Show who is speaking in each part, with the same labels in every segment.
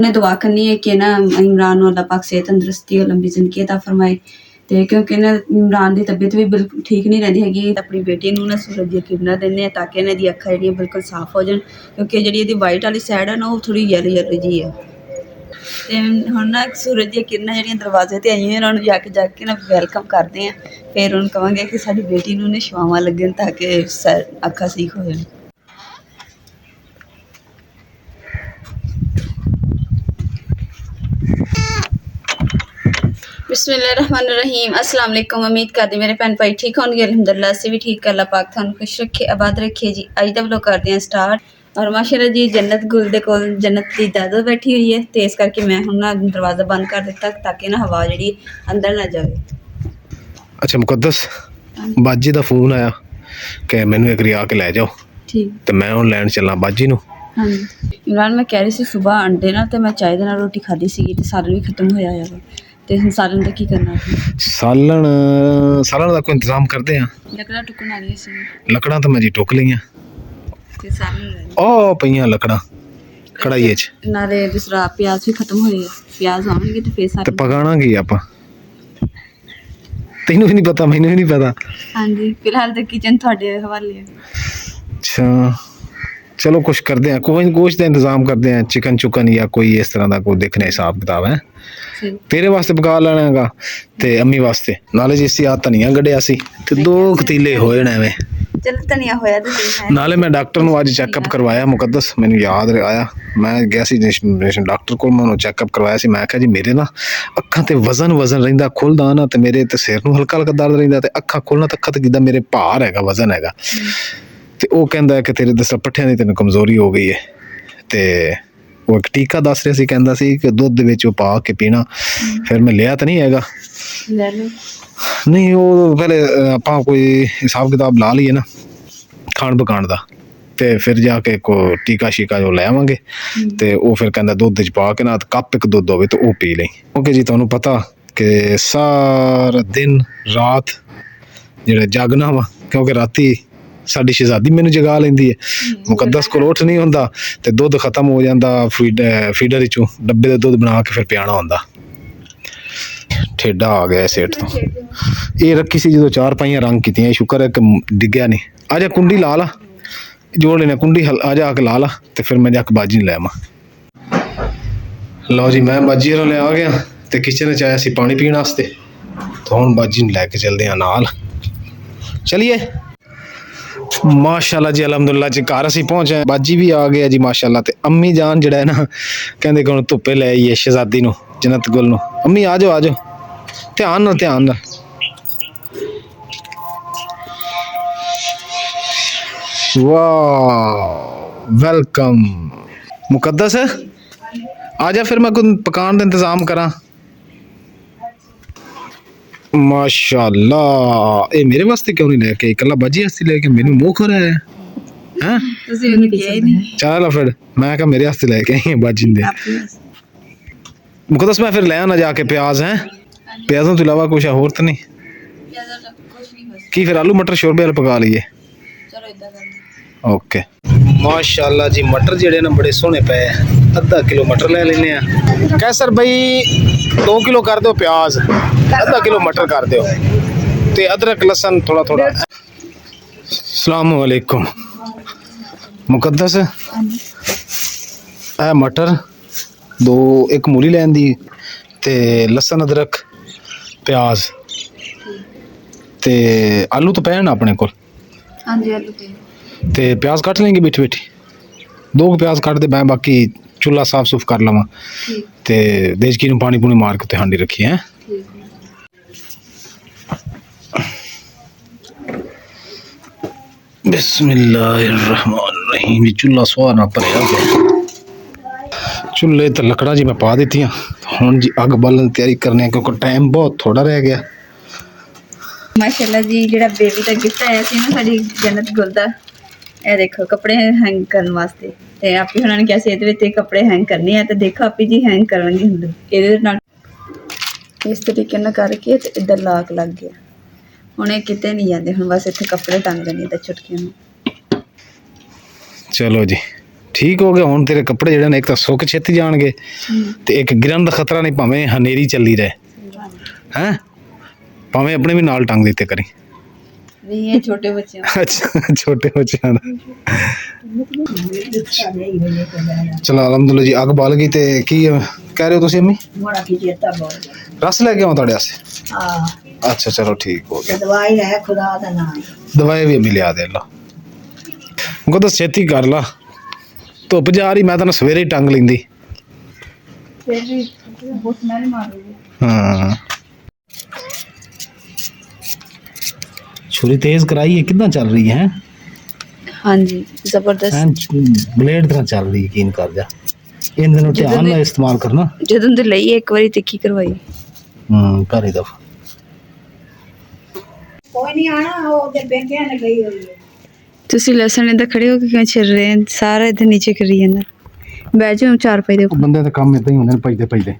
Speaker 1: ने दुआ करनी है कि ना इमरान अल्लाह पाक सेहत तंदुरुस्ती और लंबी जिंदगी अता फरमाए। तो क्योंकि ना इमरान की तबीयत भी बिल्कुल ठीक नहीं रहती हैगी। अपनी बेटी नूं ना सूरज दी किरणां दिंदे हैं ताकि इन्हां दी अक्खां जिहड़ियां बिल्कुल साफ हो जाण, क्योंकि जिहड़ी इहदी वाइट वाली साइड है ना वो थोड़ी येलो येलो जी है। ते हुण ना सूरज दी किरणां जिहड़ियां दरवाजे ते आईयां उन्हां नूं जाके ना वैलकम करदे हैं। फिर उन्हें कहांगे कि साडी बेटी नूं ना छावां लगन ताकि अक्खां ठीक हो जाण। बिस्मिल्लाहिर्रहमानिर्रहीम। अस्सलाम वालेकुम। उम्मीद करदी मेरे भैन भाई ठीक होणगे। अल्हम्दुलिल्लाह असीं भी ठीक। अल्लाह पाक तुहानूं खुश रखे, आबाद रखे जी। अज दा व्लॉग करदे हां स्टार्ट। और माशाअल्लाह जी जन्नत गुल दे कोल जन्नत दी दादो बैठी हुई है, तो इस करके मैं हुण ना दरवाज़ा बंद कर दिता ताकि ना हवा जिहड़ी अंदर ना जाए।
Speaker 2: अच्छा मुकद्दस, बाजी दा फोन आया कि मैनू एक रिया के लै जाओ।
Speaker 1: ठीक।
Speaker 2: तो मैं हुण लैण चलां बाजी नूं।
Speaker 1: हाँ जी इमरान, मैं कह रही सी सुबह अंडे ना तो मैं चाय दे नाल रोटी खाधी सी ते सालन भी खत्म होया है। ते हुण सालन दा की करना है?
Speaker 2: सालन दा कोई इंतजाम करदे हां।
Speaker 1: लकड़ा टुकण वाली सी।
Speaker 2: लकड़ां तो मैं जी टुक लईआं।
Speaker 1: ते सालन
Speaker 2: ओ पईआं लकड़ां कढ़ाईए च।
Speaker 1: नाले दूसरा प्याज भी खत्म होए, प्याज आउणगे ते फिर
Speaker 2: ते
Speaker 1: सालन
Speaker 2: पकाणा की आपां? तैनूं भी नहीं पता, मैनूं भी नहीं पता।
Speaker 1: हाँ जी फिलहाल तो किचन तुहाडे हवाले है।
Speaker 2: अच्छा चलो कुछ करते हैं, कोई गोश्त का इंतजाम करते हैं, चिकन चुकन या कोई इस तरह का कोई देखने हिसाब किताब है। तेरे वास्ते पका लेना है ते अम्मी वास्ते नाले जिसी आ धनिया गड्ढिया सी ते 2 पतीले होए ने एवें।
Speaker 1: चल धनिया होया ते सही है।
Speaker 2: नाले मैं डॉक्टर नूं अज चैकअप करवाया मुकद्दस, मैनूं याद आया मैं गया सी डॉक्टर कोल, मैं चैकअप करवाया सी। मैं कहा जी मेरे ना अखां ते वजन रहिंदा, खुलदा ना ते मेरे ते सिर नूं हल्का हल्का दर्द रहिंदा ते अखां खोलना ते अखां ते जिद्दां मेरे भार हैगा, वजन हैगा। ते वो कहंदा है कि तेरे दस पट्ठियां दी तैनूं कमजोरी हो गई है। ते वो एक टीका दस रहा सी, कहंदा सी कि दुध दे विच पा के पीना। फिर मैं लिया तो नहीं हैगा, नहीं वो पहले आपां कोई हिसाब किताब ला लीए ना खाण पकाण दा, ते फिर जाके को टीका शीका जो लै आवांगे। ते वो फिर कहंदा दुध च पा के ना कप एक दुध होवे तो वो पी लई। क्योंकि जी तुहानूं पता कि सारा दिन रात जेह्ड़ा जागना वा, क्योंकि राती साडी शहजादी मैनूं जगा लैंदी है। मुकद्दस कोल उठ नहीं हुंदा ते दुध खत्म हो जांदा फीडर चों डब्बे दा दुध बना के फिर पियाना हुंदा। ठेडा आ गया सेठ तो ये रखी सी जो 4 पाइयां रंग कीतियां, शुक्र है कि डिग्या नहीं। आजा कुंडी ला ला, जोड़ लेना कुंडी, आजा आके ला ला ते फिर मैं जाके बाजी लै आवां। लो जी मैं बाजी होरें आ गया ते किचन च आया सी पानी पीण वास्ते, तो हुण बाजी नूं लैके चलदे आं नाल। चलिए माशाअल्लाह जी अलहमदुल्ला जी घर असीं पहुंचे, बाजी भी आ गया जी माशाअल्लाह। ते अम्मी जान जेह्ड़ा है ना कहंदे कि हुण धुप्पे लै आइए शहजादी नूं जन्नत गुल नूं। अम्मी आ जाओ ध्यान नाल। वाह वेलकम मुकद्दस, आ जा फिर मैं कुछ पकान दा इंतजाम करां। माशाअल्लाह ये मेरे वास्ते क्यों नहीं लेके, इकल्ला बाजी वास्ते लेके, मैनू मुंह खोरा है हैं?
Speaker 1: ਤੁਸੀਂ ਉਹਨੂੰ ਕਿਹਾ ਹੀ ਨਹੀਂ।
Speaker 2: चल फिर मैं क्या मेरे वास्ते लेके आई बाजी दे। मुकद्दस मैं फिर ले आना जाके प्याज हैं, प्याजों तो इलावा कुछ होर तो नहीं की? फिर आलू मटर शोरबे वाले पका लीए। ओके माशाअल्लाह जी मटर जेड़े ना बड़े सोहने पे, आधा किलो मटर ले लेने आ। कैसर भाई 2 किलो कर दो प्याज, आधा किलो मटर कर दो ते अदरक लसन थोड़ा थोड़ा। अस्सलाम वालेकुम मुकद्दस, ए मटर 2, एक मूली लैन दी ते लसन अदरक प्याज ते आलू तो पैन अपने कोल।
Speaker 1: हाँ जी आलू पे
Speaker 2: ते प्याज कट लेंगे बैठी बैठी, 2 प्याज कट दे, मैं बाकी चूल्हा साफ सुफ कर लवां ते देचकी नूं पानी पूनी मार के ते हांडी रखी है। बिस्मिल्लाहिर्रहमानिर्रहीम। चूल्हा सुहाना भरिया पिया, चूल्हे तो लकड़ा जी मैं पा दी। हुण जी अग बालन की तैयारी करने क्योंकि टाइम बहुत थोड़ा रह गया।
Speaker 1: माशाअल्लाह जी जेड़ा बेबी का गिफ्ट आया सी ना साडी जन्नत गुल दा, ਇਹ देखो कपड़े हैंग करने वास्ते। ਤੇ ਆਪੀ ਉਹਨਾਂ ਨੇ ਕਿਹਾ ਸੀ ਇਹਦੇ ਵਿੱਚ ਕੱਪੜੇ ਹੈਂਗ ਕਰਨੇ ਆ, ਤੇ ਦੇਖੋ ਆਪੀ ਜੀ ਹੈਂਗ ਕਰਾਂਗੇ ਹੁੰਦੇ ਇਹਦੇ ਨਾਲ ਇਸ ਤਰੀਕੇ ਨਾਲ ਕਰਕੇ ਤੇ ਇੱਧਰ ਲਾਕ ਲੱਗ ਗਿਆ। ਹੁਣ ਇਹ ਕਿਤੇ ਨਹੀਂ ਜਾਂਦੇ, ਹੁਣ ਬਸ ਇੱਥੇ ਕੱਪੜੇ ਟੰਗ ਦੇਣੇ ਤੇ ਚੁਟਕੀਆਂ ਨੂੰ।
Speaker 2: चलो जी ਠੀਕ ਹੋ ਗਿਆ। ਹੁਣ ਤੇਰੇ ਕੱਪੜੇ ਜਿਹੜੇ ਨੇ ਇੱਕ ਤਾਂ ਸੁੱਕ ਛੇਤੀ ਜਾਣਗੇ ਤੇ ਇੱਕ ਗਿਰਨ ਦਾ ਖਤਰਾ ਨਹੀਂ, ਭਾਵੇਂ ਹਨੇਰੀ ਚੱਲੀ ਰਹੇ ਹੈ, ਭਾਵੇਂ ਆਪਣੇ ਵੀ ਨਾਲ ਟੰਗ ਦਿੱਤੇ ਕਰੀ।
Speaker 1: ਨਹੀਂ ਇਹ ਛੋਟੇ ਬੱਚਿਆਂ
Speaker 2: ਅੱਛਾ ਛੋਟੇ ਬੱਚਿਆਂ ਦਾ। ਚਲੋ ਅਲਹਮਦੁਲਿਲਾ ਜੀ, ਅੱਗ ਬਲ ਗਈ। ਤੇ ਕੀ ਕਹਿ ਰਹੇ ਹੋ ਤੁਸੀਂ ਅੰਮੀ?
Speaker 3: मोड़ा की जेता बोल
Speaker 2: ਰਸ ਲੈ ਕੇ ਆਵਾਂ ਤੁਹਾਡੇ ਵਾਸਤੇ?
Speaker 3: हां
Speaker 2: ਅੱਛਾ ਚਲੋ ਠੀਕ ਹੋ ਗਿਆ।
Speaker 3: दवाई है खुदा दा नाम
Speaker 2: ਦਵਾਈ ਵੀ ਅੰਮੀ ਲਿਆ ਦੇ ਲਾ। ਉਹ ਤਾਂ ਛੇਤੀ ਕਰ ਲਾ, ਧੁੱਪ ਜਾ ਰਹੀ, ਮੈਂ ਤਾਂ ਸਵੇਰੇ ਹੀ ਟੰਗ ਲੈਂਦੀ।
Speaker 1: ਫਿਰ ਵੀ ਬਹੁਤ ਮੈਲ ਮਾਰੂਗੀ।
Speaker 2: ਹਾਂ छुरी तेज कराई है, कितना चल रही है?
Speaker 1: हाँ जी जबरदस्त।
Speaker 2: ब्लेड तरह चल रही, यकीन कर जा। इन दिनों ध्यान ਨਾਲ ਇਸਤੇਮਾਲ ਕਰਨਾ।
Speaker 1: ਜਦੋਂ ਦੇ ਲਈ ਇੱਕ ਵਾਰੀ ਤਿੱਖੀ ਕਰਵਾਈ।
Speaker 2: ਕਰ ਹੀ ਦਫਾ।
Speaker 3: कोई नहीं आना वो उधर बेटियां ने गई हुई है
Speaker 1: ਤੁਸੀਂ ਲਸਣ ਇਹਦਾ ਖੜੇ ਹੋ ਕੇ ਕਿਉਂ ਛਿਲ ਰਹੇ ਹੋ? ਸਾਰਾ ਇੱਥੇ ਨੀਚੇ ਕਰੀ ਜਾਂਦਾ। ਬਹਿ ਜਾਓ ਚਾਰ ਪਈ ਦੇ ਉੱਪਰ।
Speaker 2: ਬੰਦੇ ਦੇ ਕੰਮ ਇਦਾਂ ਹੀ ਹੁੰਦੇ ਨੇ, ਭਜਦੇ ਭਜਦੇ।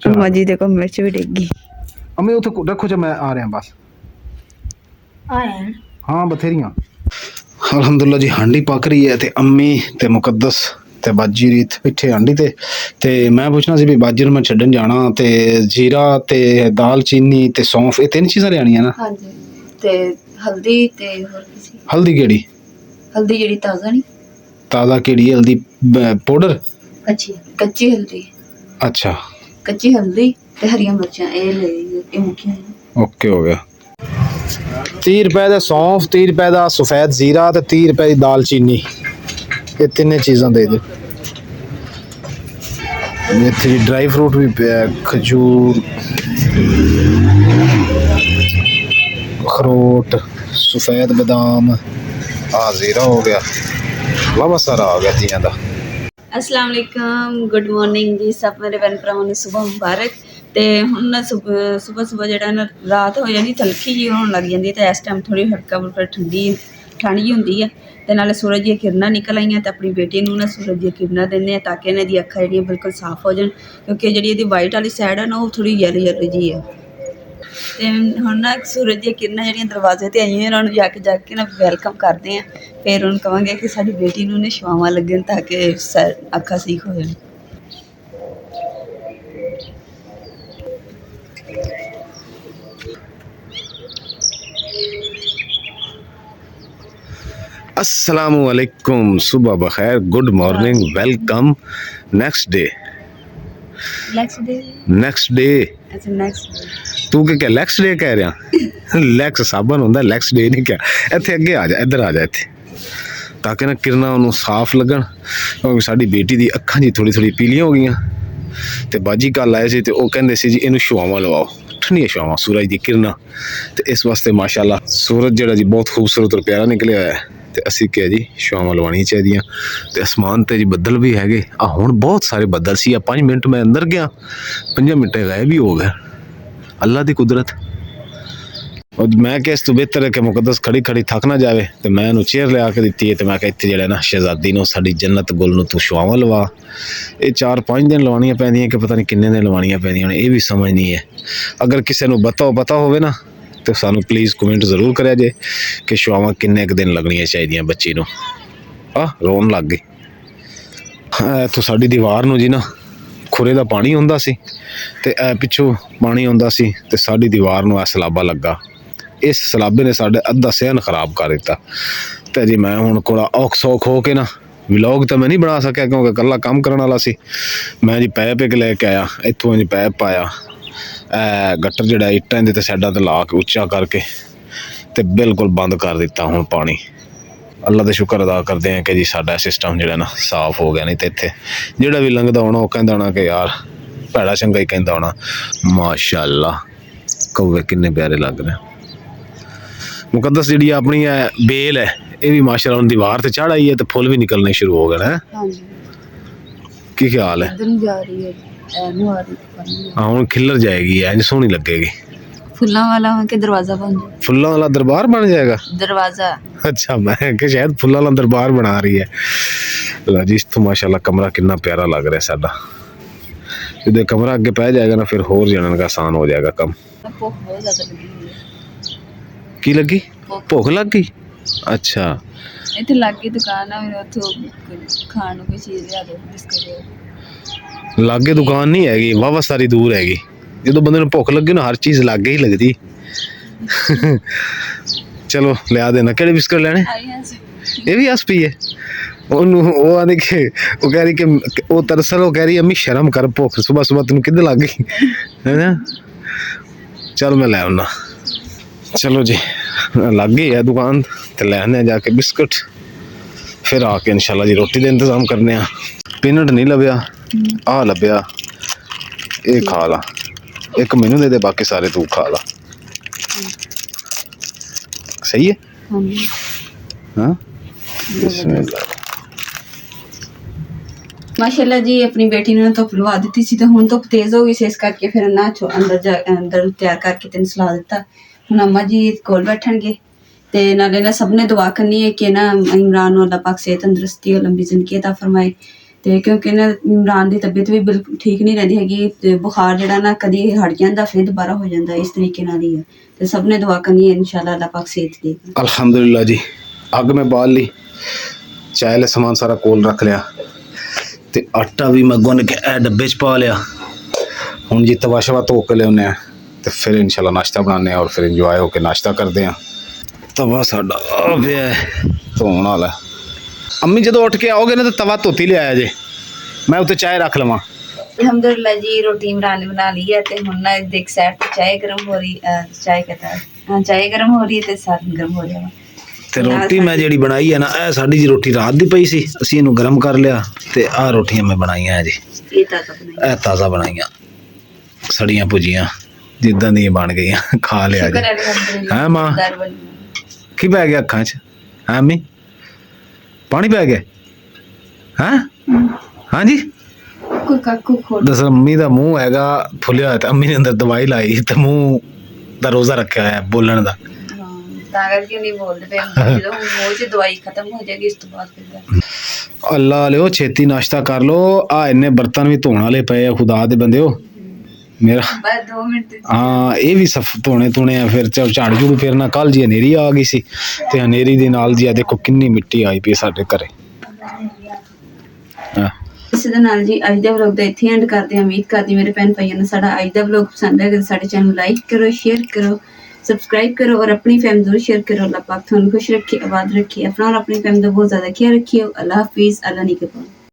Speaker 1: ਅੰਮਾ ਜੀ ਦੇਖੋ ਮਿਰਚ ਵੀ ਡਿੱਗ ਗਈ।
Speaker 2: ਅੰਮੀ ਉੱਥੇ ਰੱਖੋ, ਜੇ ਮੈਂ ਆ ਰਿਹਾ ਬਸ।
Speaker 3: आए हैं
Speaker 2: ਹਾਂ ਬਥੇਰੀਆਂ। ਅਲਹਮਦੁਲਿਲਾ ਜੀ, ਹਾਂਡੀ ਪੱਕ ਰਹੀ ਹੈ ਤੇ ਅੰਮੀ ਤੇ ਮੁਕੱਦਸ ਤੇ ਬਾਜੀ ਰੀਤ ਇੱਥੇ ਹਾਂਡੀ ਤੇ ਮੈਂ ਪੁੱਛਣਾ ਸੀ ਵੀ ਬਾਜੀ ਨੂੰ ਮੈਂ ਛੱਡਣ ਜਾਣਾ, ਤੇ ਜੀਰਾ ਤੇ ਦਾਲ ਚੀਨੀ ਤੇ ਸੌਂਫ, ਇਹ ਤਿੰਨ ਚੀਜ਼ਾਂ ਲਿਆਣੀਆਂ ਨਾ?
Speaker 1: ਹਾਂਜੀ ਤੇ ਹਲਦੀ ਤੇ ਹੋਰ ਕਿਸੇ
Speaker 2: ਹਲਦੀ ਕਿਹੜੀ?
Speaker 1: ਹਲਦੀ ਜਿਹੜੀ ਤਾਜ਼ਾ ਨਹੀਂ,
Speaker 2: ਤਾਜ਼ਾ ਕਿਹੜੀ ਹਲਦੀ? ਪਾਊਡਰ?
Speaker 1: ਕੱਚੀ ਹਲਦੀ।
Speaker 2: ਅੱਛਾ
Speaker 1: ਕੱਚੀ ਹਲਦੀ ਤੇ ਹਰੀਆਂ ਮਿਰਚਾਂ ਇਹ ਲੈ ਇਹ ਮੁੱਕੀਆਂ।
Speaker 2: ਓਕੇ ਹੋ ਗਿਆ। 30 ਰੁਪਏ ਦਾ ਸੌਂਫ, 30 ਰੁਪਏ ਦਾ ਸਫੈਦ ਜ਼ੀਰਾ ਤੇ 30 ਰੁਪਏ ਦੀ ਦਾਲ ਚੀਨੀ, ਇਹ ਤਿੰਨੇ ਚੀਜ਼ਾਂ ਦੇ ਦਿਓ। ਇੱਥੇ ਡਰਾਈ ਫਰੂਟ ਵੀ ਪਿਆ, ਖਜੂਰ, ਅਖਰੋਟ, ਸਫੈਦ ਬਦਾਮ, ਆ ਜ਼ੀਰਾ ਹੋ ਗਿਆ, ਵਾਵਾ ਸਾਰਾ ਆ ਗਿਆ ਤੀਆਂ ਦਾ।
Speaker 1: अस्सलाम वालेकुम, गुड मॉर्निंग जी सब मेरे भैन भरावां ਨੂੰ ਸੁਬਹ ਮੁਬਾਰਕ। ਤੇ ਹੁਣ ਨਾ ਸੁਬਹ ਜਿਹੜਾ ਨਾ ਰਾਤ ਹੋ ਜਾਂਦੀ ਤਲਖੀ ਜੀ ਹੋਣ ਲੱਗ ਜਾਂਦੀ ਤੇ ਇਸ ਟਾਈਮ ਥੋੜੀ ਹਲਕਾ ਫੁਲਕਾ ਠੰਡ ਜੀ ਹੁੰਦੀ ਹੈ ਤੇ ਨਾਲੇ ਸੂਰਜ ਦੀਆਂ ਕਿਰਨਾਂ ਨਿਕਲ ਆਈਆਂ ਤੇ ਆਪਣੀ ਬੇਟੀ ਨੂੰ ਨਾ ਸੂਰਜ ਦੀਆਂ ਕਿਰਨਾਂ ਦਿੰਦੇ ਆ ਤਾਂ ਕਿ ਇਹਨਾਂ ਦੀ ਅੱਖਾਂ ਜਿਹੜੀਆਂ ਬਿਲਕੁਲ ਸਾਫ਼ ਹੋ ਜਾਣ, ਕਿਉਂਕਿ ਜਿਹੜੀ ਇਹਦੀ ਵਾਈਟ ਵਾਲੀ ਸਾਈਡ ਆ ਨਾ ਉਹ ਥੋੜੀ ਯੈਲੋ ਜੀ ਆ। ਤੇ ਹੁਣ ਨਾ ਸੂਰਜ ਦੀਆਂ ਕਿਰਨਾਂ ਜਿਹੜੀਆਂ ਦਰਵਾਜ਼ੇ ਤੇ ਆਈਆਂ ਉਹਨਾਂ ਨੂੰ ਜਾ ਕੇ ਨਾ ਵੈਲਕਮ ਕਰਦੇ ਆ। ਫਿਰ ਉਹਨੂੰ ਕਹਾਂਗੇ ਕਿ ਸਾਡੀ ਬੇਟੀ ਨੂੰ ਨੇ ਛਾਵਾਂ ਲੱਗਣ ਤਾਂ ਕਿ ਅੱਖਾਂ ਠੀਕ ਹੋ ਜਾਣ।
Speaker 2: अस्सलामु अलैकुम, सुबह बखैर, good morning, welcome. Next day
Speaker 1: ਅੱਛਾ ਨੈਕਸਟ
Speaker 2: ਤੂੰ ਕਿ ਲੈਕਸ ਡੇ ਕਹਿ ਰਿਹਾ? ਲੈਕਸ ਸਾਬਨ ਹੁੰਦਾ, ਲੈਕਸ ਡੇ ਨਹੀਂ ਕਿਹਾ। ਇੱਥੇ ਅੱਗੇ ਆ ਜਾ, ਇੱਧਰ ਆ ਜਾ ਇੱਥੇ, ਤਾਂ ਕਿ ਨਾ ਕਿਰਨਾਂ ਉਹਨੂੰ ਸਾਫ਼ ਲੱਗਣ, ਕਿਉਂਕਿ ਸਾਡੀ ਬੇਟੀ ਦੀ ਅੱਖਾਂ ਜੀ ਥੋੜੀ ਪੀਲੀਆਂ ਹੋ ਗਈਆਂ। ਤੇ ਬਾਜੀ ਕੱਲ ਆਏ ਸੀ ਤੇ ਉਹ ਕਹਿੰਦੇ ਸੀ ਜੀ ਇਹਨੂੰ ਛਾਵਾਂ ਲਵਾਓ, ਠੰਡੀਆਂ ਛਾਵਾਂ, ਸੂਰਜ ਦੀ ਕਿਰਨਾਂ। ਤੇ ਇਸ ਵਾਸਤੇ ਮਾਸ਼ਾਅੱਲਾ ਸੂਰਜ ਜਿਹੜਾ ਜੀ ਬਹੁਤ ਖੂਬਸੂਰਤ ਔਰ ਪਿਆਰਾ ਨਿਕਲਿਆ ਹੋਇਆ ਹੈ ਤੇ ਅਸੀਂ ਕਿਹਾ ਜੀ ਛਾਵਾਂ ਲਵਾਉਣੀਆਂ ਚਾਹੀਦੀਆਂ। ਤੇ ਅਸਮਾਨ ਤੇ ਜੀ ਬੱਦਲ ਵੀ ਹੈਗੇ ਆ, ਹੁਣ ਬਹੁਤ ਸਾਰੇ ਬੱਦਲ ਸੀ। 5 ਮਿੰਟ ਮੈਂ ਅੰਦਰ ਗਿਆ, 5 ਮਿੰਟੇ ਗਾਇਬ ਵੀ ਹੋ ਗਏ। ਅੱਲਾ ਦੀ ਕੁਦਰਤ। और मैं क्या इस तो बेहतर है कि मुकद्दस खड़ी खड़ी थक ना जाए, तो मैं उन्होंने चेयर लिया के दी है। तो मैं इतने जरा ना शहजादी नो साड़ी जन्नत गुल नूं तू छुआवां लवा। ये 4-5 दिन लवानियां पैंदियां कि पता नहीं किन्ने दिन लवानियां पैंदियां, ये भी समझ नहीं है। अगर किसी नूं पता होवे ना तो सानू प्लीज़ कमेंट जरूर करिया जे कि छुआवां किन्ने क दिन लगनियां चाहिदियां बच्ची नूं। रोन लग गई। इत्थों साडी दीवार नूं जी ना खुरे दा पानी हुंदा सी ते पिछों पानी हुंदा सी ते साडी दीवार नूं सलाबा लगा। इस सलाबे ने साढ़े अद्धा सहन खराब कर दिता। तो जी मैं हुण कोड़ा औख सौख हो के ना व्लॉग तो मैं नहीं बना सकिया क्योंकि कल्ला काम करने वाला सी। मैं जी पैप एक लैके आया, इत्थों जी पैप पाया, गटर जिहड़ा इट्टां दे ते साइडां ते ला के उच्चा करके ते बिल्कुल बंद कर दिता। हुण पानी अल्लाह का शुक्र अदा करते हैं कि जी साडा सिस्टम जिहड़ा ना साफ हो गया, नहीं तो इत्थे जिहड़ा भी लंघदा होना वो कहंदा होना कि यार भैड़ा चंगा ही कहंदा होना। माशाअल्लाह कौवे किन्ने प्यारे लग रहे। मुकद्दस जी अपनी बेल है ये भी माशाअल्लाह दीवार से चढ़ आई है तो फुल भी निकलने शुरू हो गए हैं। की ख्याल है? हाँ हुण खिलर जाएगी, इंज सोहनी लगेगी।
Speaker 1: फुल्लां वाला के दरवाजा बन जाए,
Speaker 2: फुल्लां वाला दरबार बन जाएगा
Speaker 1: दरवाजा।
Speaker 2: अच्छा मैं कि शायद फुल्लां वाला दरबार बना रही है। लो जी इत्थों माशाअल्लाह कमरा कितना प्यारा लग रहा है साडा। जो कमरा अगे पै जाएगा ना फिर होर जाने का आसान हो जाएगा कम।
Speaker 1: बहुत ज्यादा लगी हुई है।
Speaker 2: की लगी? भुख लग गई? अच्छा
Speaker 1: ਇੱਥੇ ਲਾਗੇ ਦੁਕਾਨ ਆ, ਮੈਨੂੰ ਉੱਥੋਂ ਖਾਣ ਨੂੰ ਕੋਈ ਚੀਜ਼ ਲਿਆ ਦਿਓ, ਬਿਸਕੁਟ।
Speaker 2: ਲਾਗੇ ਦੁਕਾਨ ਨਹੀਂ ਹੈਗੀ, ਵਾਹਵਾ ਸਾਰੀ ਦੂਰ ਹੈਗੀ। ਜਦੋਂ ਬੰਦੇ ਨੂੰ ਭੁੱਖ ਲੱਗੇ ਨਾ ਹਰ ਚੀਜ਼ ਲਾਗੇ ਹੀ ਲੱਗਦੀ। ਚਲੋ ਲਿਆ ਦੇਣਾ। ਕਿਹੜੇ ਬਿਸਕੁਟ ਲੈਣੇ? ਇਹ ਵੀ ਹੱਸ ਪਈ ਹੈ ਉਹਨੂੰ। ਉਹ ਆਂਦੀ ਕਿ ਉਹ ਕਹਿ ਰਹੀ ਕਿ ਉਹ ਦਰਅਸਲ ਉਹ ਕਹਿ ਰਹੀ ਅੰਮੀ ਸ਼ਰਮ ਕਰ, ਭੁੱਖ ਸੁਬਹ ਸੁਬਹ ਤੈਨੂੰ ਕਿੱਦਾਂ ਲੱਗ ਗਈ ਹੈ ਨਾ। ਚਲ ਮੈਂ ਲੈ ਆਉਣਾ। ਚਲੋ ਜੀ ਲੱਗ ਗਈ ਹੈ ਦੁਕਾਨ ਤੇ ਲੈ ਆਉਂਦੇ ਜਾ ਕੇ ਬਿਸਕੁਟ, ਫਿਰ ਆ ਕੇ ਇਨਸ਼ਾਅੱਲਾ ਜੀ ਰੋਟੀ ਦਾ ਇੰਤਜ਼ਾਮ ਕਰਨੇ ਆ। ਪੀਨਟ ਨਹੀਂ ਲੱਭਿਆ, ਆਹ ਲੱਭਿਆ, ਇਹ ਖਾ ਲਾ। ਇੱਕ ਮੈਨੂੰ ਦੇ ਦੇ, ਬਾਕੀ ਸਾਰੇ ਤੂੰ ਖਾ ਲਾ। ਸਹੀ ਹੈ ਹਾਂ। ਬਿਸਮਿल्लाह।
Speaker 1: ਮਾਸ਼ਾਅੱਲਾ ਜੀ ਆਪਣੀ ਬੇਟੀ ਨੂੰ ਧੁੱਪ ਲਵਾ ਦਿੱਤੀ ਸੀ ਤੇ ਹੁਣ ਧੁੱਪ ਤੇਜ਼ ਹੋ ਗਈ ਸੀ, ਇਸ ਕਰਕੇ ਫਿਰ ਨਾ ਅੰਦਰ ਤਿਆਰ ਕਰਕੇ ਤੈਨੂੰ ਸਲਾ ਦਿੱਤਾ। ਹੁਣ ਅੰਮਾ ਜੀ ਕੋਲ ਬੈਠਣਗੇ ਤੇ ਨਾਲੇ ਨਾ ਸਭ ਨੇ ਦੁਆ ਕਰਨੀ ਹੈ ਕਿ ਨਾ ਇਮਰਾਨ ਨੂੰ ਅੱਲਾਹ ਪਾਕ ਸਿਹਤ ਤੰਦਰੁਸਤੀ ਔਰ ਲੰਬੀ ਜ਼ਿੰਦਗੀ ਅਤਾ ਫਰਮਾਏ। ਤੇ ਕਿਉਂਕਿ ਨਾ ਇਮਰਾਨ ਦੀ ਤਬੀਅਤ ਵੀ ਬਿਲਕੁਲ ਠੀਕ ਨਹੀਂ ਰਹਿੰਦੀ ਹੈਗੀ ਤੇ ਬੁਖਾਰ ਜਿਹੜਾ ਨਾ ਕਦੀ ਹਟ ਜਾਂਦਾ ਫਿਰ ਦੁਬਾਰਾ ਹੋ ਜਾਂਦਾ, ਇਸ ਤਰੀਕੇ ਨਾਲ ਹੀ ਹੈ। ਤੇ ਸਭ ਨੇ ਦੁਆ ਕਰਨੀ ਹੈ ਇਨਸ਼ਾਅੱਲਾ ਅੱਲਾਹ ਪਾਕ ਸਿਹਤ ਦੇਗਾ।
Speaker 2: अल्हम्दुलिल्लाह जी। अग मैं बाल ली, चाय ले समान सारा कोल रख लिया ते आटा भी मैं गुन के ए डब्बे च पा लिया। हुण जी तवा शवा धो के लियाने ते फिर इंशाल्लाह नाश्ता बनाने और फिर इंजॉय होके नाश्ता करते हैं। तवा साडा आ पिया धोण वाला। अम्मी जदों उठ के आओगे ना तो तवा धोती ले आया जे, मैं उत्ते चाय रख लवां।
Speaker 1: अल्हम्दुलिल्लाह जी रोटी इमरान ने बना ली है ते हुण ना देख साइड पे चाय गर्म हो रही, चाय कहता है हाँ चाय गर्म हो रही है ते साथ गर्म हो रहा है।
Speaker 2: ਤੇ ਰੋਟੀ ਮੈਂ ਜਿਹੜੀ ਬਣਾਈ ਹੈ ਨਾ, ਇਹ ਸਾਡੀ ਜੀ ਰੋਟੀ ਰਾਤ ਦੀ ਪਈ ਸੀ, ਅਸੀਂ ਇਹਨੂੰ ਗਰਮ ਕਰ ਲਿਆ ਤੇ ਆਹ ਰੋਟੀਆਂ ਮੈਂ ਬਣਾਈਆਂ ਜੀ, ਇਹ ਤਾਜ਼ਾ ਬਣਾਈਆਂ, ਸੜੀਆਂ ਭੁਜੀਆਂ ਜਿੱਦਾਂ ਦੀਆਂ ਬਣ ਗਈਆਂ, ਖਾ ਲਿਆ ਜੀ। ਹੈ ਮਾਂ ਕੀ ਪੈ ਗਿਆ ਅੱਖਾਂ 'ਚ? ਹੈ ਅੰਮੀ ਪਾਣੀ ਪੈ ਗਿਆ? ਹੈ ਹਾਂਜੀ
Speaker 1: ਕੋਈ ਕਾਕੂ ਖੋਲ
Speaker 2: ਦੱਸ। ਅੰਮੀ ਦਾ ਮੂੰਹ ਹੈਗਾ ਫੁੱਲਿਆ ਹੋਇਆ ਤੇ ਅੰਮੀ ਨੇ ਅੰਦਰ ਦਵਾਈ ਲਾਈ ਤੇ ਮੂੰਹ ਦਾ ਰੋਜ਼ਾ ਰੱਖਿਆ ਹੋਇਆ ਬੋਲਣ ਦਾ।
Speaker 1: ਤਾਂ ਕਰਕੇ ਨਹੀਂ ਬੋਲਦੇ ਪਏ, ਜਦੋਂ ਹੁਣ ਮੂੰਹ 'ਚ ਦਵਾਈ ਖਤਮ ਹੋ ਜਾਏਗੀ ਇਸ ਤੋਂ ਬਾਅਦ ਫਿਰ
Speaker 2: ਅੱਲਾ ਵਾਲਿਓ ਛੇਤੀ ਨਾਸ਼ਤਾ ਕਰ ਲੋ। ਆ ਇੰਨੇ ਬਰਤਨ ਵੀ ਧੋਣ ਵਾਲੇ ਪਏ ਆ, ਖੁਦਾ ਦੇ ਬੰਦਿਓ ਮੇਰਾ।
Speaker 1: ਬਸ 2 ਮਿੰਟ
Speaker 2: ਹਾਂ ਇਹ ਵੀ ਸਫ ਧੋਣੇ ਆ। ਫਿਰ ਝਾੜੂ ਝੂੜੂ ਫੇਰਨਾ। ਕੱਲ ਜੀ ਹਨੇਰੀ ਆ ਗਈ ਸੀ ਤੇ ਹਨੇਰੀ ਦੇ ਨਾਲ ਜੀ ਆ ਦੇਖੋ ਕਿੰਨੀ ਮਿੱਟੀ ਆਈ ਪਈ ਸਾਡੇ ਘਰੇ।
Speaker 1: ਇਸ ਦੇ ਨਾਲ ਜੀ ਅੱਜ ਦਾ ਵਲੌਗ ਦਾ ਇੱਥੇ ਐਂਡ ਕਰਦੇ ਹਾਂ। ਉਮੀਦ ਕਰਦੀ ਮੇਰੇ ਭੈਣ ਭਾਈਆਂ ਨੂੰ ਸਾਡਾ ਅੱਜ ਦਾ ਵਲੌਗ ਪਸੰਦ ਆਏਗਾ। ਸਾਡੇ ਚੈਨਲ ਨੂੰ ਲਾਈਕ ਕਰੋ, ਸ਼ੇਅਰ ਕਰੋ, सब्सक्राइब करो और अपनी फैमिली जरूर शेयर करो। अल्लाह पाक तुहानू खुश रखे, आबाद रखे, अपना और अपनी फैमिली का बहुत ज़्यादा ख्याल रखिए। अल्लाह हाफिज़, अल्लाह निगहबान।